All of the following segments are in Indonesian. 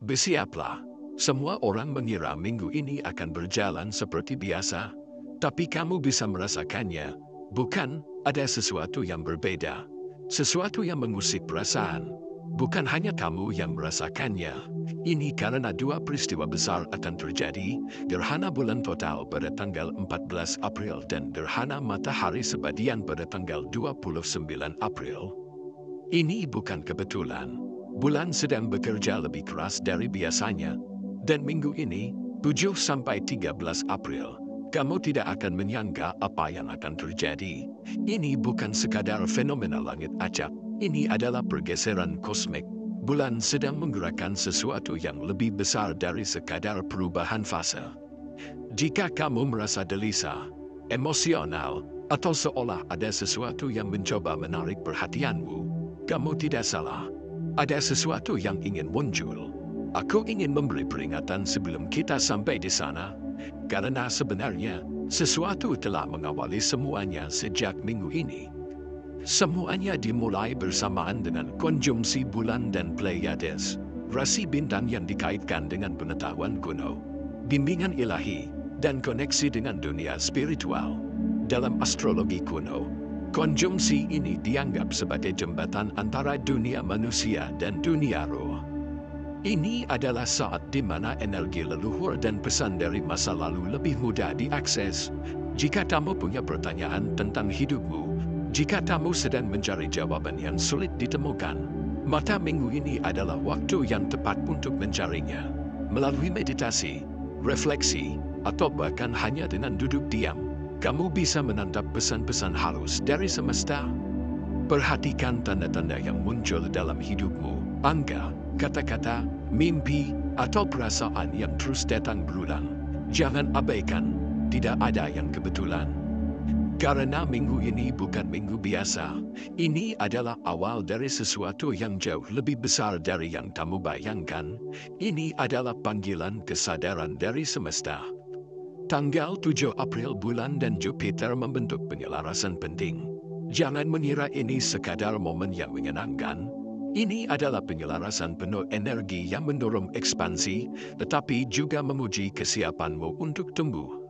Bersiaplah. Semua orang mengira minggu ini akan berjalan seperti biasa, tapi kamu bisa merasakannya. Bukan, ada sesuatu yang berbeda. Sesuatu yang mengusik perasaan. Bukan hanya kamu yang merasakannya. Ini karena dua peristiwa besar akan terjadi, gerhana bulan total pada tanggal 14 April dan gerhana matahari sebadian pada tanggal 29 April. Ini bukan kebetulan. Bulan sedang bekerja lebih keras dari biasanya. Dan minggu ini, 7 sampai 13 April, kamu tidak akan menyangka apa yang akan terjadi. Ini bukan sekadar fenomena langit acak. Ini adalah pergeseran kosmik. Bulan sedang menggerakkan sesuatu yang lebih besar dari sekadar perubahan fase. Jika kamu merasa gelisah, emosional, atau seolah ada sesuatu yang mencoba menarik perhatianmu, kamu tidak salah. Ada sesuatu yang ingin muncul. Aku ingin memberi peringatan sebelum kita sampai di sana, karena sebenarnya sesuatu telah mengawali semuanya sejak minggu ini. Semuanya dimulai bersamaan dengan konjungsi bulan dan Pleiades, rasi bintang yang dikaitkan dengan pengetahuan kuno, bimbingan ilahi, dan koneksi dengan dunia spiritual. Dalam astrologi kuno, konjungsi ini dianggap sebagai jembatan antara dunia manusia dan dunia roh. Ini adalah saat di mana energi leluhur dan pesan dari masa lalu lebih mudah diakses. Jika kamu punya pertanyaan tentang hidupmu, jika kamu sedang mencari jawaban yang sulit ditemukan, maka minggu ini adalah waktu yang tepat untuk mencarinya. Melalui meditasi, refleksi, atau bahkan hanya dengan duduk diam, kamu bisa menangkap pesan-pesan halus dari semesta. Perhatikan tanda-tanda yang muncul dalam hidupmu, angka, kata-kata, mimpi, atau perasaan yang terus datang berulang. Jangan abaikan, tidak ada yang kebetulan. Karena minggu ini bukan minggu biasa, ini adalah awal dari sesuatu yang jauh lebih besar dari yang kamu bayangkan. Ini adalah panggilan kesadaran dari semesta. Tanggal 7 April bulan dan Jupiter membentuk penyelarasan penting. Jangan mengira ini sekadar momen yang menyenangkan. Ini adalah penyelarasan penuh energi yang mendorong ekspansi, tetapi juga memuji kesiapanmu untuk tumbuh.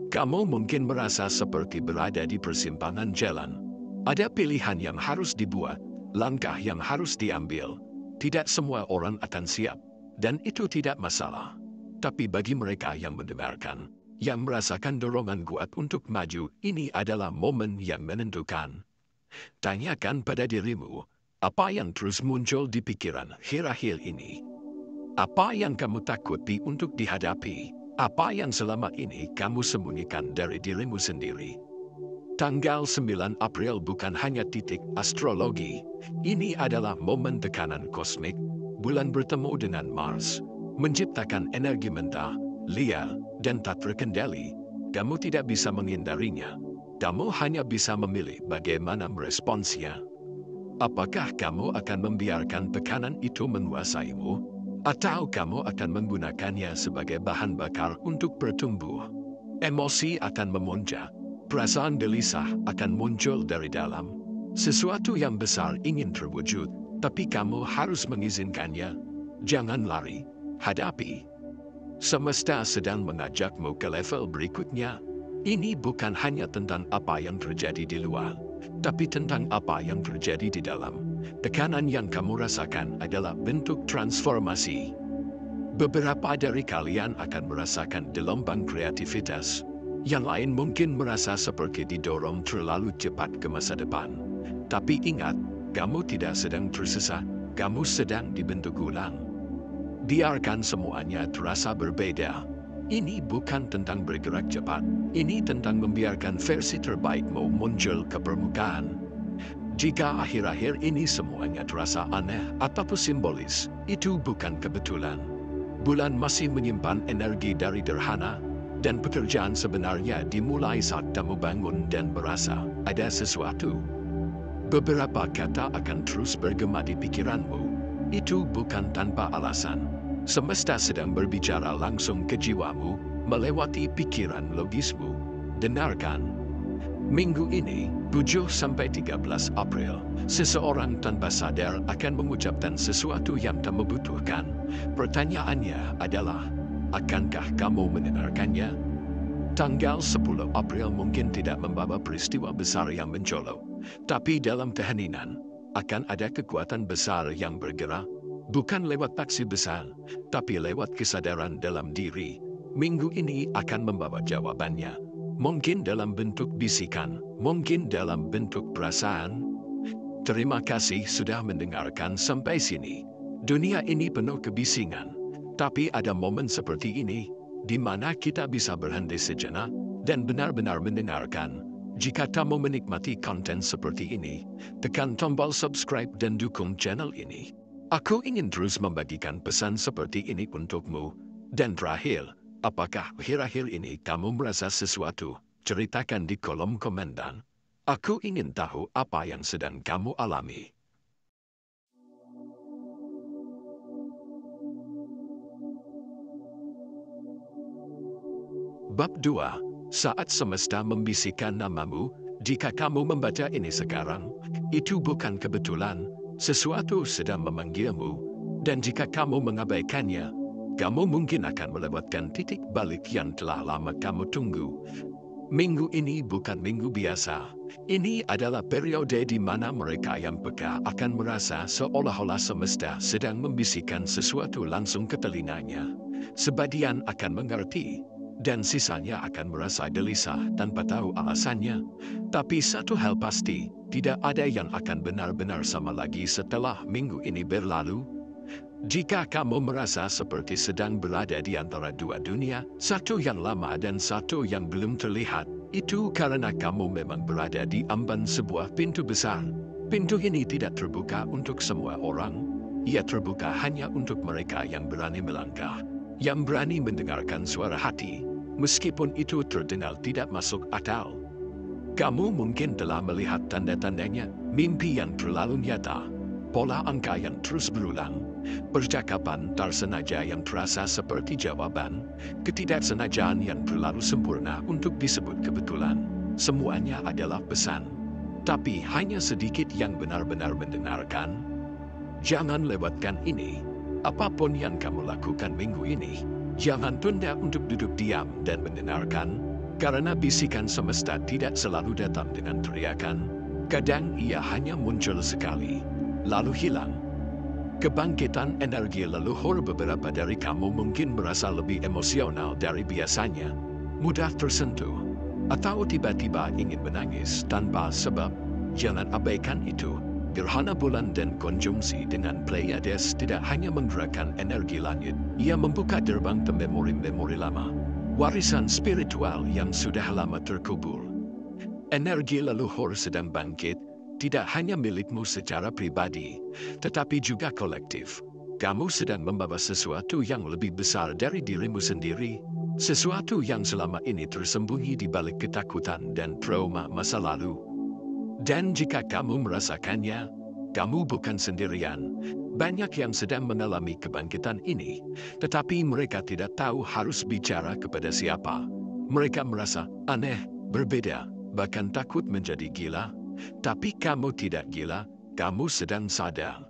Kamu mungkin merasa seperti berada di persimpangan jalan. Ada pilihan yang harus dibuat, langkah yang harus diambil. Tidak semua orang akan siap, dan itu tidak masalah. Tapi bagi mereka yang mendengarkan, yang merasakan dorongan kuat untuk maju, ini adalah momen yang menentukan. Tanyakan pada dirimu, apa yang terus muncul di pikiran akhir-akhir ini? Apa yang kamu takuti untuk dihadapi? Apa yang selama ini kamu sembunyikan dari dirimu sendiri? Tanggal 9 April bukan hanya titik astrologi. Ini adalah momen tekanan kosmik. Bulan bertemu dengan Mars, menciptakan energi mentah, liar, dan tak terkendali. Kamu tidak bisa menghindarinya. Kamu hanya bisa memilih bagaimana meresponsnya. Apakah kamu akan membiarkan tekanan itu menguasaimu? Atau kamu akan menggunakannya sebagai bahan bakar untuk bertumbuh? Emosi akan memuncak. Perasaan gelisah akan muncul dari dalam. Sesuatu yang besar ingin terwujud, tapi kamu harus mengizinkannya. Jangan lari, hadapi. Semesta sedang mengajakmu ke level berikutnya. Ini bukan hanya tentang apa yang terjadi di luar, tapi tentang apa yang terjadi di dalam. Tekanan yang kamu rasakan adalah bentuk transformasi. Beberapa dari kalian akan merasakan gelombang kreativitas. Yang lain mungkin merasa seperti didorong terlalu cepat ke masa depan. Tapi ingat, kamu tidak sedang tersesat, kamu sedang dibentuk ulang. Biarkan semuanya terasa berbeda. Ini bukan tentang bergerak cepat. Ini tentang membiarkan versi terbaikmu muncul ke permukaan. Jika akhir-akhir ini semuanya terasa aneh ataupun simbolis, itu bukan kebetulan. Bulan masih menyimpan energi dari gerhana, dan pekerjaan sebenarnya dimulai saat kamu bangun dan merasa ada sesuatu. Beberapa kata akan terus bergema di pikiranmu. Itu bukan tanpa alasan. Semesta sedang berbicara langsung ke jiwamu, melewati pikiran logismu. Dengarkan. Minggu ini, 7 sampai 13 April, seseorang tanpa sadar akan mengucapkan sesuatu yang tak membutuhkan. Pertanyaannya adalah, akankah kamu mendengarkannya? Tanggal 10 April mungkin tidak membawa peristiwa besar yang mencolok, tapi dalam keheningan, akan ada kekuatan besar yang bergerak, bukan lewat taksi besar, tapi lewat kesadaran dalam diri. Minggu ini akan membawa jawabannya. Mungkin dalam bentuk bisikan, mungkin dalam bentuk perasaan. Terima kasih sudah mendengarkan sampai sini. Dunia ini penuh kebisingan, tapi ada momen seperti ini, di mana kita bisa berhenti sejenak dan benar-benar mendengarkan. Jika kamu menikmati konten seperti ini, tekan tombol subscribe dan dukung channel ini. Aku ingin terus membagikan pesan seperti ini untukmu. Dan terakhir, apakah akhir-akhir ini kamu merasa sesuatu? Ceritakan di kolom komentar. Aku ingin tahu apa yang sedang kamu alami. Bab 2. Saat semesta membisikkan namamu, jika kamu membaca ini sekarang, itu bukan kebetulan, sesuatu sedang memanggilmu. Dan jika kamu mengabaikannya, kamu mungkin akan melewatkan titik balik yang telah lama kamu tunggu. Minggu ini bukan minggu biasa. Ini adalah periode di mana mereka yang peka akan merasa seolah-olah semesta sedang membisikkan sesuatu langsung ke telinganya. Sebagian akan mengerti, dan sisanya akan merasa gelisah tanpa tahu alasannya. Tapi satu hal pasti, tidak ada yang akan benar-benar sama lagi setelah minggu ini berlalu. Jika kamu merasa seperti sedang berada di antara dua dunia, satu yang lama dan satu yang belum terlihat, itu karena kamu memang berada di amban sebuah pintu besar. Pintu ini tidak terbuka untuk semua orang. Ia terbuka hanya untuk mereka yang berani melangkah, yang berani mendengarkan suara hati, meskipun itu terdengar tidak masuk akal. Kamu mungkin telah melihat tanda-tandanya, mimpi yang terlalu nyata, pola angka yang terus berulang, percakapan tersenaja yang terasa seperti jawaban, ketidaksengajaan yang terlalu sempurna untuk disebut kebetulan. Semuanya adalah pesan, tapi hanya sedikit yang benar-benar mendengarkan. Jangan lewatkan ini. Apapun yang kamu lakukan minggu ini, jangan tunda untuk duduk diam dan mendengarkan, karena bisikan semesta tidak selalu datang dengan teriakan. Kadang ia hanya muncul sekali, lalu hilang. Kebangkitan energi leluhur. Beberapa dari kamu mungkin merasa lebih emosional dari biasanya, mudah tersentuh, atau tiba-tiba ingin menangis tanpa sebab. Jangan abaikan itu. Gerhana bulan dan konjungsi dengan Pleiades tidak hanya menggerakkan energi langit, ia membuka gerbang ke memori-memori lama, warisan spiritual yang sudah lama terkubur. Energi leluhur sedang bangkit, tidak hanya milikmu secara pribadi, tetapi juga kolektif. Kamu sedang membawa sesuatu yang lebih besar dari dirimu sendiri, sesuatu yang selama ini tersembunyi di balik ketakutan dan trauma masa lalu. Dan jika kamu merasakannya, kamu bukan sendirian. Banyak yang sedang mengalami kebangkitan ini, tetapi mereka tidak tahu harus bicara kepada siapa. Mereka merasa aneh, berbeda, bahkan takut menjadi gila. Tapi kamu tidak gila, kamu sedang sadar.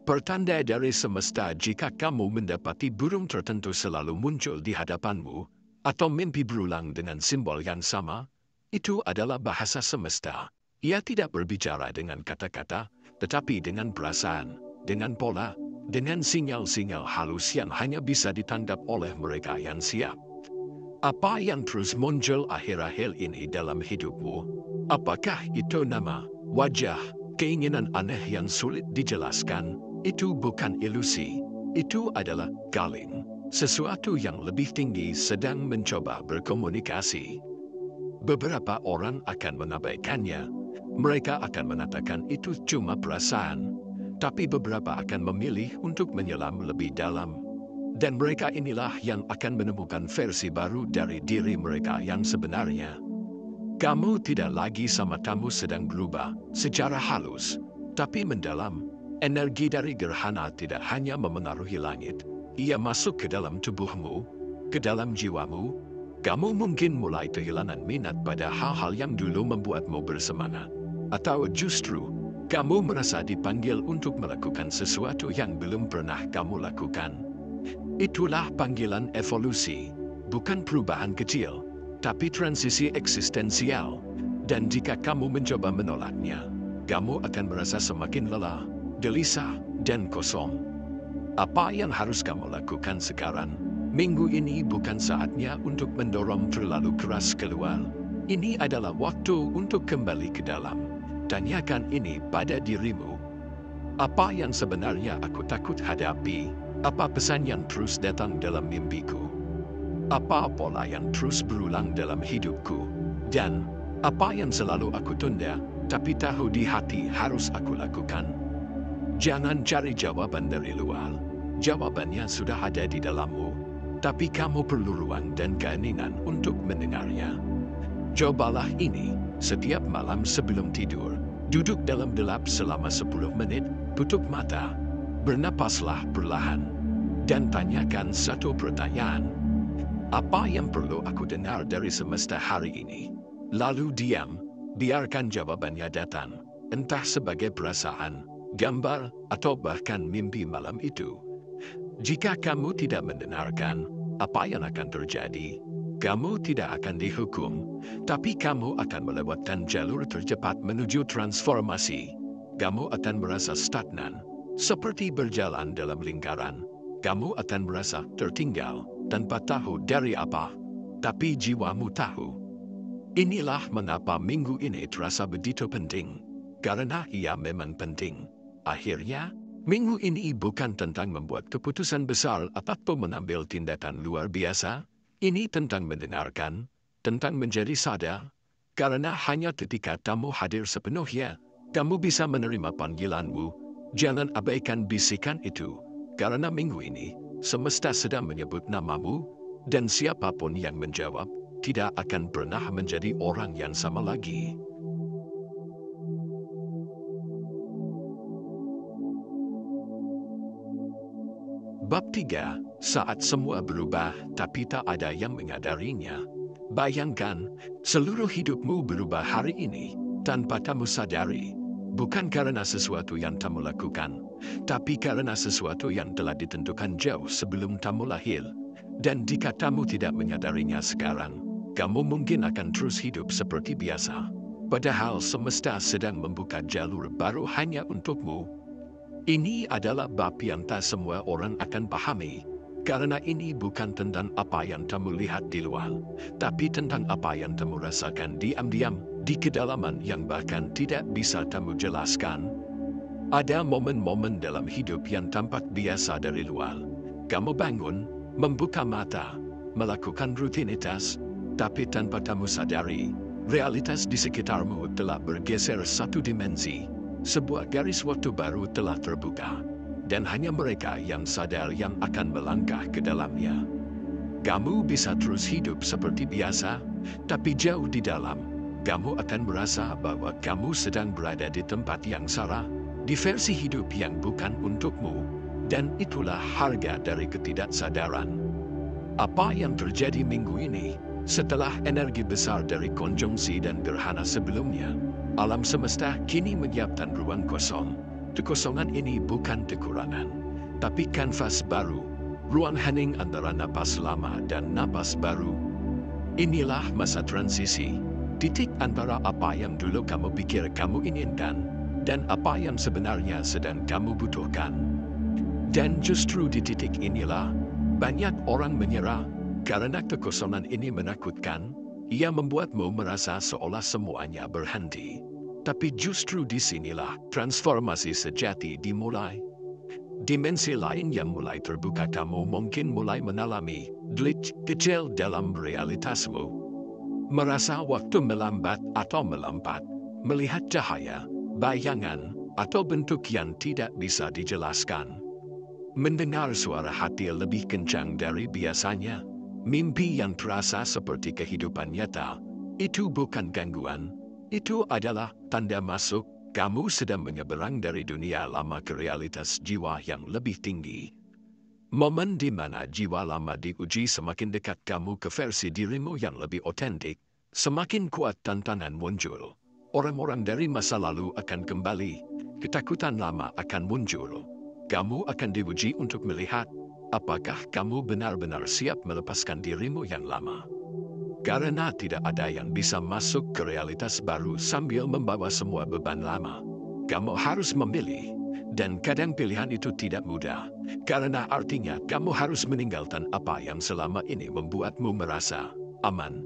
Pertanda dari semesta jika kamu mendapati burung tertentu selalu muncul di hadapanmu, atau mimpi berulang dengan simbol yang sama, itu adalah bahasa semesta. Ia tidak berbicara dengan kata-kata, tetapi dengan perasaan, dengan pola, dengan sinyal-sinyal halus yang hanya bisa ditangkap oleh mereka yang siap. Apa yang terus muncul akhir-akhir ini dalam hidupmu? Apakah itu nama, wajah, keinginan aneh yang sulit dijelaskan? Itu bukan ilusi. Itu adalah calling. Sesuatu yang lebih tinggi sedang mencoba berkomunikasi. Beberapa orang akan mengabaikannya. Mereka akan mengatakan itu cuma perasaan. Tapi beberapa akan memilih untuk menyelam lebih dalam. Dan mereka inilah yang akan menemukan versi baru dari diri mereka yang sebenarnya. Kamu tidak lagi sama, kamu sedang berubah secara halus, tapi mendalam. Energi dari gerhana tidak hanya memengaruhi langit, ia masuk ke dalam tubuhmu, ke dalam jiwamu, Kamu mungkin mulai kehilangan minat pada hal-hal yang dulu membuatmu bersemangat. Atau justru, kamu merasa dipanggil untuk melakukan sesuatu yang belum pernah kamu lakukan. Itulah panggilan evolusi, bukan perubahan kecil, tapi transisi eksistensial. Dan jika kamu mencoba menolaknya, kamu akan merasa semakin lelah, gelisah, dan kosong. Apa yang harus kamu lakukan sekarang? Minggu ini bukan saatnya untuk mendorong terlalu keras keluar. Ini adalah waktu untuk kembali ke dalam. Tanyakan ini pada dirimu. Apa yang sebenarnya aku takut hadapi? Apa pesan yang terus datang dalam mimpiku? Apa pola yang terus berulang dalam hidupku? Dan apa yang selalu aku tunda, tapi tahu di hati harus aku lakukan? Jangan cari jawaban dari luar. Jawabannya sudah ada di dalammu. Tapi kamu perlu ruang dan keinginan untuk mendengarnya. Cobalah ini setiap malam sebelum tidur. Duduk dalam gelap selama 10 menit, tutup mata, bernapaslah perlahan, dan tanyakan satu pertanyaan. Apa yang perlu aku dengar dari semesta hari ini? Lalu diam, biarkan jawabannya datang, entah sebagai perasaan, gambar, atau bahkan mimpi malam itu. Jika kamu tidak mendengarkan, apa yang akan terjadi? Kamu tidak akan dihukum, tapi kamu akan melewatkan jalur tercepat menuju transformasi. Kamu akan merasa stagnan, seperti berjalan dalam lingkaran. Kamu akan merasa tertinggal, tanpa tahu dari apa, tapi jiwamu tahu. Inilah mengapa minggu ini terasa begitu penting, karena ia memang penting. Akhirnya, minggu ini bukan tentang membuat keputusan besar atau mengambil tindakan luar biasa. Ini tentang mendengarkan, tentang menjadi sadar, karena hanya ketika kamu hadir sepenuhnya, kamu bisa menerima panggilanmu. Jangan abaikan bisikan itu, karena minggu ini, semesta sedang menyebut namamu, dan siapapun yang menjawab, tidak akan pernah menjadi orang yang sama lagi. Bab 3, saat semua berubah tapi tak ada yang menyadarinya. Bayangkan, seluruh hidupmu berubah hari ini tanpa kamu sadari. Bukan karena sesuatu yang kamu lakukan, tapi karena sesuatu yang telah ditentukan jauh sebelum kamu lahir. Dan jika kamu tidak menyadarinya sekarang, kamu mungkin akan terus hidup seperti biasa. Padahal semesta sedang membuka jalur baru hanya untukmu. Ini adalah bab yang tak semua orang akan pahami, karena ini bukan tentang apa yang kamu lihat di luar, tapi tentang apa yang kamu rasakan diam-diam di kedalaman yang bahkan tidak bisa kamu jelaskan. Ada momen-momen dalam hidup yang tampak biasa dari luar. Kamu bangun, membuka mata, melakukan rutinitas, tapi tanpa kamu sadari, realitas di sekitarmu telah bergeser satu dimensi. Sebuah garis waktu baru telah terbuka, dan hanya mereka yang sadar yang akan melangkah ke dalamnya. Kamu bisa terus hidup seperti biasa, tapi jauh di dalam, kamu akan merasa bahwa kamu sedang berada di tempat yang salah, di versi hidup yang bukan untukmu, dan itulah harga dari ketidaksadaran. Apa yang terjadi minggu ini, setelah energi besar dari konjungsi dan gerhana sebelumnya, alam semesta kini menyiapkan ruang kosong. Kekosongan ini bukan kekurangan, tapi kanvas baru, ruang hening antara napas lama dan napas baru. Inilah masa transisi, titik antara apa yang dulu kamu pikir kamu inginkan, dan apa yang sebenarnya sedang kamu butuhkan. Dan justru di titik inilah, banyak orang menyerah, karena kekosongan ini menakutkan. Ia membuatmu merasa seolah semuanya berhenti. Tapi justru disinilah transformasi sejati dimulai. Dimensi lain yang mulai terbuka, kamu mungkin mulai mengalami glitch kecil dalam realitasmu. Merasa waktu melambat atau melompat, melihat cahaya, bayangan, atau bentuk yang tidak bisa dijelaskan. Mendengar suara hati lebih kencang dari biasanya. Mimpi yang terasa seperti kehidupan nyata, itu bukan gangguan. Itu adalah tanda masuk, kamu sedang menyeberang dari dunia lama ke realitas jiwa yang lebih tinggi. Momen di mana jiwa lama diuji, semakin dekat kamu ke versi dirimu yang lebih otentik, semakin kuat tantangan muncul. Orang-orang dari masa lalu akan kembali, ketakutan lama akan muncul. Kamu akan diuji untuk melihat apakah kamu benar-benar siap melepaskan dirimu yang lama. Karena tidak ada yang bisa masuk ke realitas baru sambil membawa semua beban lama. Kamu harus memilih, dan kadang pilihan itu tidak mudah, karena artinya kamu harus meninggalkan apa yang selama ini membuatmu merasa aman.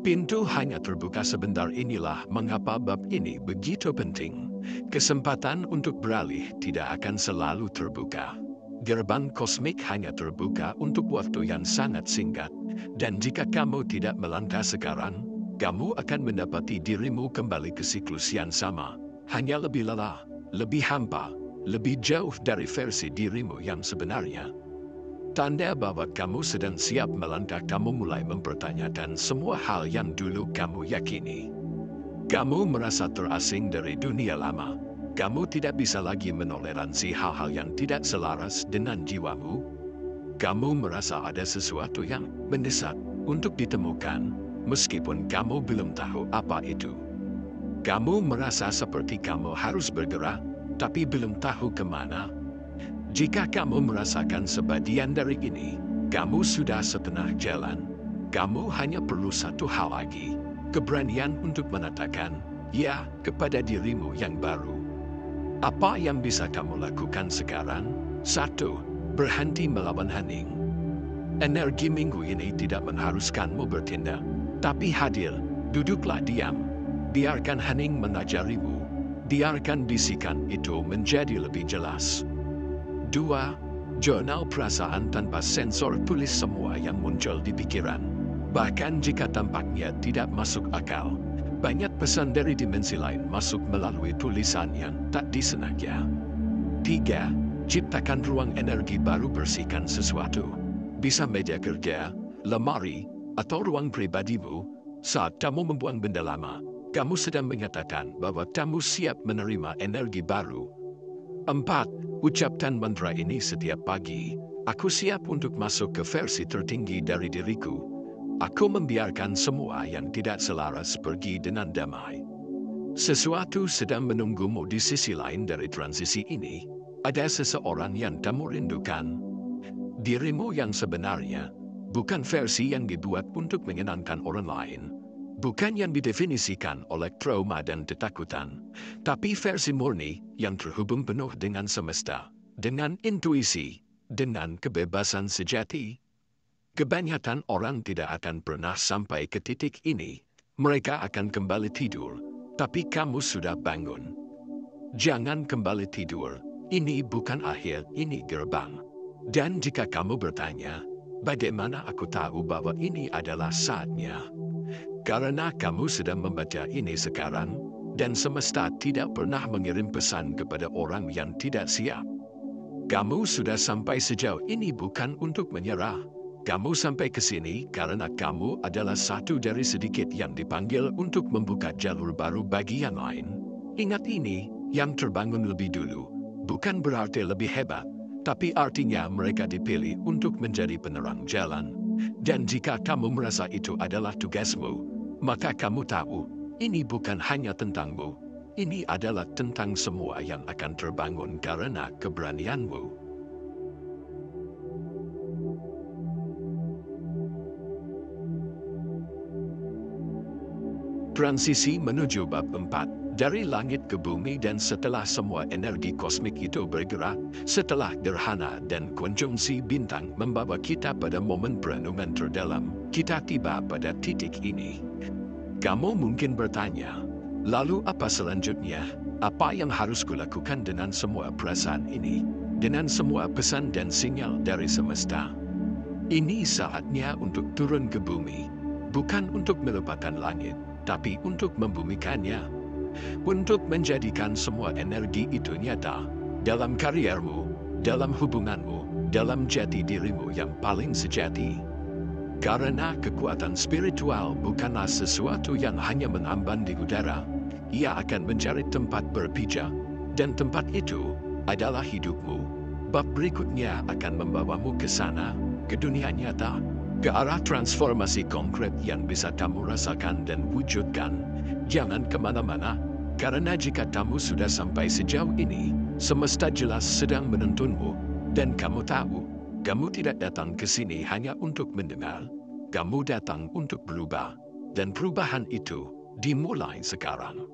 Pintu hanya terbuka sebentar, inilah mengapa bab ini begitu penting. Kesempatan untuk beralih tidak akan selalu terbuka. Gerbang kosmik hanya terbuka untuk waktu yang sangat singkat. Dan jika kamu tidak melangkah sekarang, kamu akan mendapati dirimu kembali ke siklus yang sama. Hanya lebih lelah, lebih hampa, lebih jauh dari versi dirimu yang sebenarnya. Tanda bahwa kamu sedang siap melangkah, kamu mulai mempertanyakan semua hal yang dulu kamu yakini. Kamu merasa terasing dari dunia lama. Kamu tidak bisa lagi menoleransi hal-hal yang tidak selaras dengan jiwamu. Kamu merasa ada sesuatu yang mendesak untuk ditemukan, meskipun kamu belum tahu apa itu. Kamu merasa seperti kamu harus bergerak, tapi belum tahu kemana. Jika kamu merasakan sebagian dari ini, kamu sudah setengah jalan. Kamu hanya perlu satu hal lagi, keberanian untuk mengatakan ya kepada dirimu yang baru. Apa yang bisa kamu lakukan sekarang? 1. Berhenti melawan hening. Energi minggu ini tidak mengharuskanmu bertindak, tapi hadir. Duduklah diam. Biarkan hening mengajarimu. Biarkan bisikan itu menjadi lebih jelas. 2. Jurnal perasaan tanpa sensor, tulis semua yang muncul di pikiran. Bahkan jika tampaknya tidak masuk akal, banyak pesan dari dimensi lain masuk melalui tulisan yang tak disengaja. 3. Ciptakan ruang energi baru, bersihkan sesuatu. Bisa meja kerja, lemari, atau ruang pribadimu. Saat kamu membuang benda lama, kamu sedang menyatakan bahwa kamu siap menerima energi baru. 4. Ucapkan mantra ini setiap pagi. Aku siap untuk masuk ke versi tertinggi dari diriku. Aku membiarkan semua yang tidak selaras pergi dengan damai. Sesuatu sedang menunggumu di sisi lain dari transisi ini. Ada seseorang yang kamu rindukan. Dirimu yang sebenarnya, bukan versi yang dibuat untuk menyenangkan orang lain. Bukan yang didefinisikan oleh trauma dan ketakutan, tapi versi murni yang terhubung penuh dengan semesta, dengan intuisi, dengan kebebasan sejati. Kebanyakan orang tidak akan pernah sampai ke titik ini. Mereka akan kembali tidur, tapi kamu sudah bangun. Jangan kembali tidur. Ini bukan akhir, ini gerbang. Dan jika kamu bertanya, bagaimana aku tahu bahwa ini adalah saatnya? Karena kamu sedang membaca ini sekarang, dan semesta tidak pernah mengirim pesan kepada orang yang tidak siap. Kamu sudah sampai sejauh ini bukan untuk menyerah. Kamu sampai ke sini karena kamu adalah satu dari sedikit yang dipanggil untuk membuka jalur baru bagi yang lain. Ingat ini, yang terbangun lebih dulu, bukan berarti lebih hebat, tapi artinya mereka dipilih untuk menjadi penerang jalan. Dan jika kamu merasa itu adalah tugasmu, maka kamu tahu, ini bukan hanya tentangmu. Ini adalah tentang semua yang akan terbangun karena keberanianmu. Transisi menuju bab 4. Dari langit ke bumi, dan setelah semua energi kosmik itu bergerak, setelah gerhana dan konjungsi bintang membawa kita pada momen perenungan terdalam, kita tiba pada titik ini. Kamu mungkin bertanya, lalu apa selanjutnya? Apa yang harus kulakukan dengan semua perasaan ini? Dengan semua pesan dan sinyal dari semesta? Ini saatnya untuk turun ke bumi, bukan untuk melupakan langit, tapi untuk membumikannya. Untuk menjadikan semua energi itu nyata dalam kariermu, dalam hubunganmu, dalam jati dirimu yang paling sejati. Karena kekuatan spiritual bukanlah sesuatu yang hanya mengambang di udara. Ia akan mencari tempat berpijak, dan tempat itu adalah hidupmu. Bab berikutnya akan membawamu ke sana, ke dunia nyata, ke arah transformasi konkret yang bisa kamu rasakan dan wujudkan. Jangan kemana-mana, karena jika kamu sudah sampai sejauh ini, semesta jelas sedang menuntunmu, dan kamu tahu, kamu tidak datang ke sini hanya untuk mendengar, kamu datang untuk berubah, dan perubahan itu dimulai sekarang.